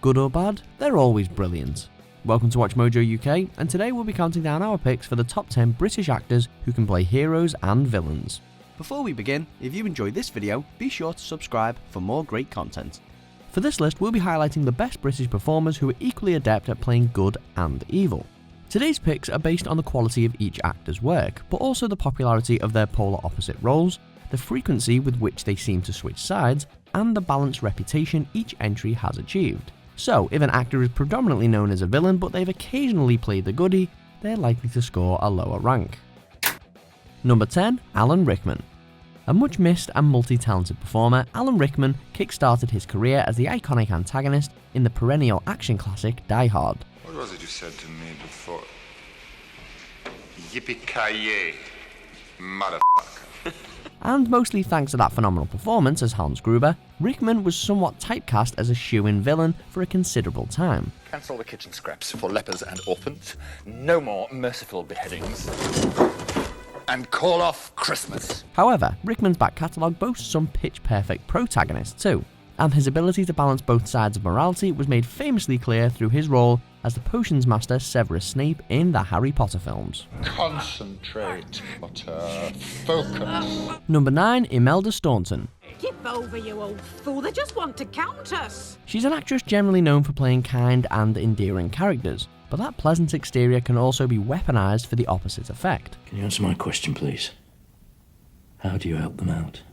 Good or bad, they're always brilliant. Welcome to Watch Mojo UK, and today we'll be counting down our picks for the top 10 British actors who can play heroes and villains. Before we begin, if you enjoyed this video, be sure to subscribe for more great content. For this list, we'll be highlighting the best British performers who are equally adept at playing good and evil. Today's picks are based on the quality of each actor's work, but also the popularity of their polar opposite roles, the frequency with which they seem to switch sides, and the balanced reputation each entry has achieved. So, if an actor is predominantly known as a villain but they've occasionally played the goodie, they're likely to score a lower rank. Number 10. Alan Rickman. A much missed and multi-talented performer, Alan Rickman kick-started his career as the iconic antagonist in the perennial action classic Die Hard. What was it you said to me before? Yippee-ki-yay, motherfucker. And mostly thanks to that phenomenal performance as Hans Gruber, Rickman was somewhat typecast as a shoo-in villain for a considerable time. Cancel the kitchen scraps for lepers and orphans. No more merciful beheadings. And call off Christmas. However, Rickman's back catalogue boasts some pitch-perfect protagonists too, and his ability to balance both sides of morality was made famously clear through his role as the potions master Severus Snape in the Harry Potter films. Concentrate, Potter. Focus. Number 9. Imelda Staunton. Give over, you old fool. They just want to count us. She's an actress generally known for playing kind and endearing characters, but that pleasant exterior can also be weaponized for the opposite effect. Can you answer my question, please? How do you help them out?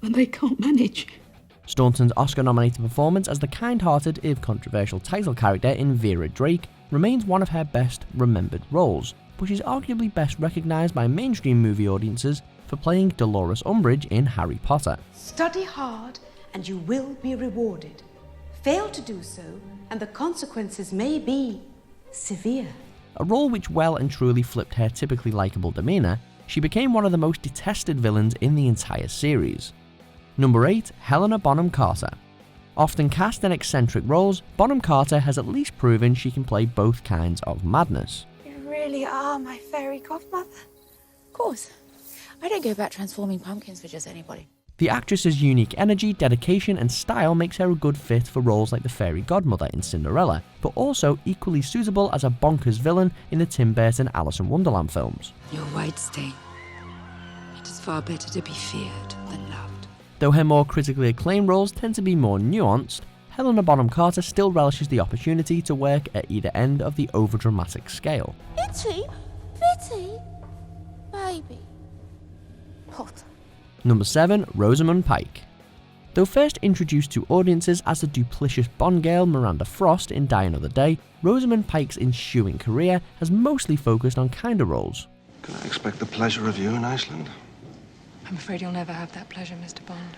When they can't manage. Staunton's Oscar-nominated performance as the kind-hearted, if controversial, title character in Vera Drake remains one of her best remembered roles, but she's arguably best recognised by mainstream movie audiences for playing Dolores Umbridge in Harry Potter. Study hard and you will be rewarded. Fail to do so and the consequences may be severe. A role which well and truly flipped her typically likeable demeanour, she became one of the most detested villains in the entire series. Number 8. Helena Bonham Carter. Often cast in eccentric roles, Bonham Carter has at least proven she can play both kinds of madness. You really are my fairy godmother. Of course. I don't go about transforming pumpkins for just anybody. The actress's unique energy, dedication and style makes her a good fit for roles like the fairy godmother in Cinderella, but also equally suitable as a bonkers villain in the Tim Burton Alice in Wonderland films. Your white stain. It is far better to be feared than loved. Though her more critically acclaimed roles tend to be more nuanced, Helena Bonham Carter still relishes the opportunity to work at either end of the overdramatic scale. Itty, bitty, baby. Potter. Number 7. Rosamund Pike. Though first introduced to audiences as the duplicitous Bond girl Miranda Frost in Die Another Day, Rosamund Pike's ensuing career has mostly focused on kinder roles. Can I expect the pleasure of you in Iceland? I'm afraid you'll never have that pleasure, Mr. Bond.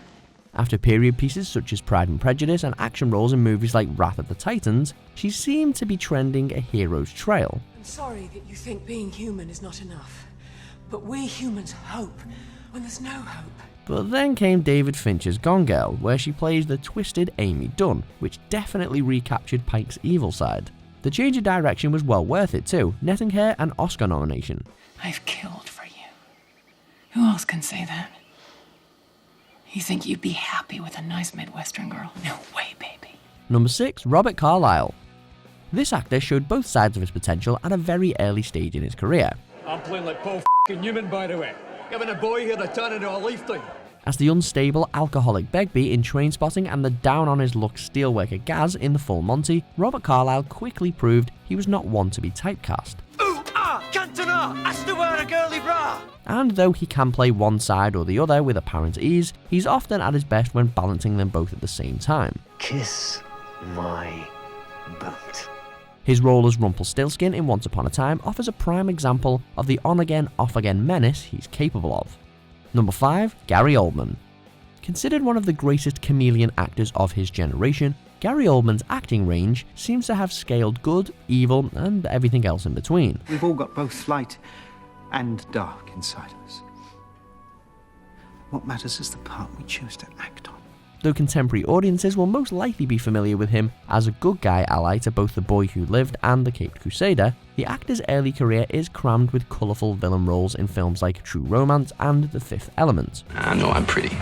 After period pieces such as Pride and Prejudice and action roles in movies like Wrath of the Titans, she seemed to be trending a hero's trail. I'm sorry that you think being human is not enough, but we humans hope when there's no hope. But then came David Fincher's Gone Girl, where she plays the twisted Amy Dunn, which definitely recaptured Pike's evil side. The change of direction was well worth it too, netting her an Oscar nomination. I've killed for you. Who else can say that? You think you'd be happy with a nice Midwestern girl? No way, baby. Number 6. Robert Carlyle. This actor showed both sides of his potential at a very early stage in his career. I'm playing like Paul Newman, by the way. Giving a boy here the turn into a lifetime. As the unstable, alcoholic Begbie in Trainspotting and the down-on-his-luck steelworker Gaz in The Full Monty, Robert Carlyle quickly proved he was not one to be typecast. Ooh, ah, Cantona, I still wear a girly bra. And though he can play one side or the other with apparent ease, he's often at his best when balancing them both at the same time. Kiss my butt. His role as Rumpelstiltskin in Once Upon a Time offers a prime example of the on-again, off-again menace he's capable of. Number 5. Gary Oldman. Considered one of the greatest chameleon actors of his generation, Gary Oldman's acting range seems to have scaled good, evil, and everything else in between. We've all got both light and dark inside us. What matters is the part we choose to act on. Though contemporary audiences will most likely be familiar with him as a good guy ally to both The Boy Who Lived and The Caped Crusader, the actor's early career is crammed with colourful villain roles in films like True Romance and The Fifth Element. I know I'm pretty.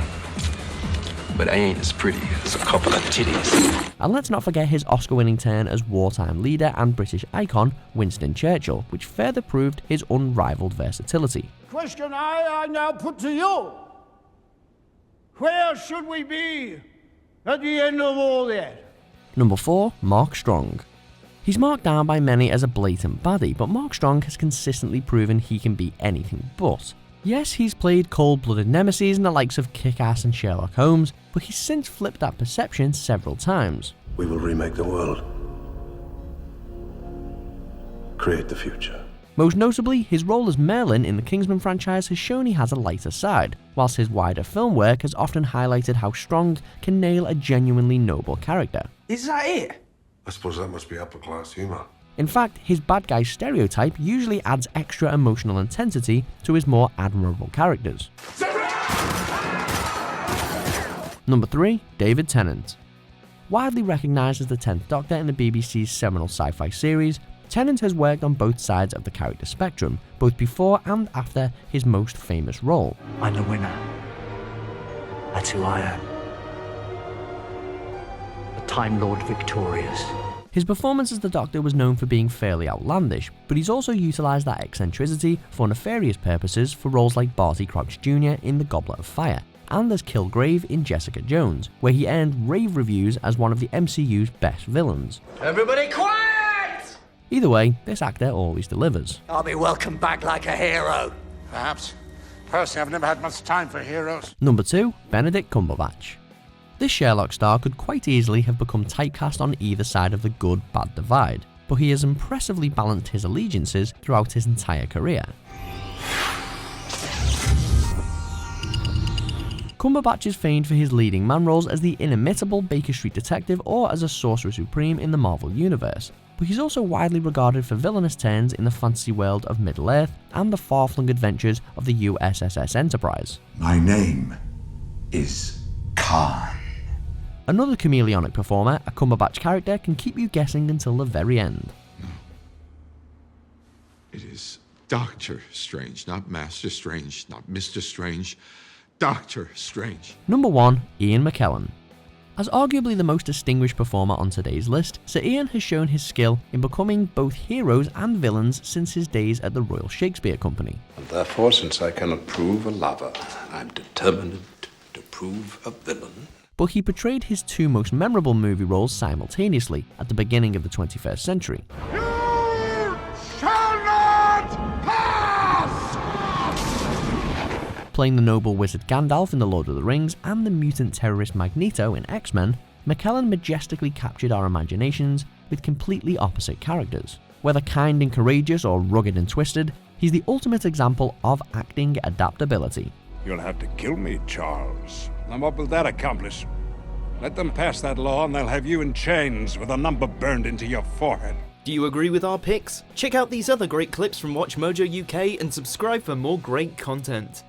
but I ain't as pretty as a couple of titties. And let's not forget his Oscar-winning turn as wartime leader and British icon Winston Churchill, which further proved his unrivaled versatility. Question I now put to you. Where should we be at the end of all that? Number 4, Mark Strong. He's marked down by many as a blatant baddie, but Mark Strong has consistently proven he can be anything but. Yes, he's played cold-blooded nemesis in the likes of Kick-Ass and Sherlock Holmes, but he's since flipped that perception several times. We will remake the world. Create the future. Most notably, his role as Merlin in the Kingsman franchise has shown he has a lighter side, whilst his wider film work has often highlighted how Strong can nail a genuinely noble character. Is that it? I suppose that must be upper-class humour. In fact, his bad guy stereotype usually adds extra emotional intensity to his more admirable characters. Number 3, David Tennant. Widely recognised as the 10th Doctor in the BBC's seminal sci-fi series, Tennant has worked on both sides of the character spectrum, both before and after his most famous role. I'm the winner. That's who I am. The Time Lord victorious. His performance as the Doctor was known for being fairly outlandish, but he's also utilised that eccentricity for nefarious purposes for roles like Barty Crouch Jr. in The Goblet of Fire, and as Kilgrave in Jessica Jones, where he earned rave reviews as one of the MCU's best villains. Everybody quiet! Either way, this actor always delivers. I'll be welcomed back like a hero. Perhaps. Personally, I've never had much time for heroes. Number 2, Benedict Cumberbatch. This Sherlock star could quite easily have become typecast on either side of the good-bad divide, but he has impressively balanced his allegiances throughout his entire career. Cumberbatch is famed for his leading man roles as the inimitable Baker Street Detective or as a Sorcerer Supreme in the Marvel Universe, but he's also widely regarded for villainous turns in the fantasy world of Middle-earth and the far-flung adventures of the USS Enterprise. My name is Khan. Another chameleonic performer, a Cumberbatch character can keep you guessing until the very end. It is Doctor Strange, not Master Strange, not Mr. Strange. Doctor Strange. Number 1, Ian McKellen. As arguably the most distinguished performer on today's list, Sir Ian has shown his skill in becoming both heroes and villains since his days at the Royal Shakespeare Company. And therefore, since I cannot prove a lover, I'm determined to prove a villain. But he portrayed his two most memorable movie roles simultaneously at the beginning of the 21st century. You shall not pass! Playing the noble wizard Gandalf in The Lord of the Rings and the mutant terrorist Magneto in X-Men, McKellen majestically captured our imaginations with completely opposite characters. Whether kind and courageous or rugged and twisted, he's the ultimate example of acting adaptability. You'll have to kill me, Charles. And what will that accomplish? Let them pass that law and they'll have you in chains with a number burned into your forehead. Do you agree with our picks? Check out these other great clips from WatchMojo UK and subscribe for more great content.